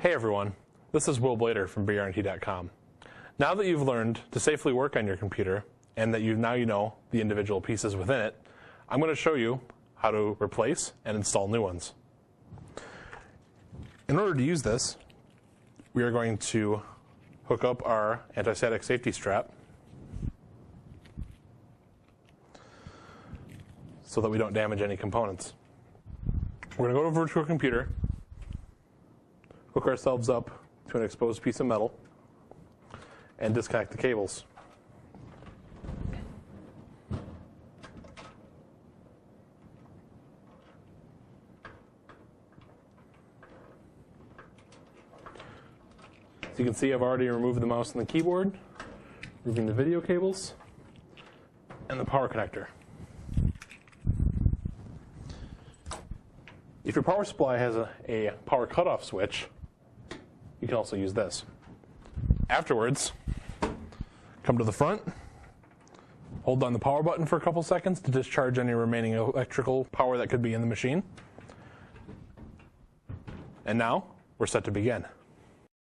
Hey everyone, this is Will Blader from BRNT.com. Now that you've learned to safely work on your computer and that you know the individual pieces within it, I'm going to show you how to replace and install new ones. In order to use this, we are going to hook up our anti-static safety strap so that we don't damage any components. We're going to go to a virtual computer, hook ourselves up to an exposed piece of metal, and disconnect the cables. As you can see, I've already removed the mouse and the keyboard, removing the video cables, and the power connector. If your power supply has a power cutoff switch, you can also use this. Afterwards, come to the front, hold down the power button for a couple seconds to discharge any remaining electrical power that could be in the machine. And now, we're set to begin.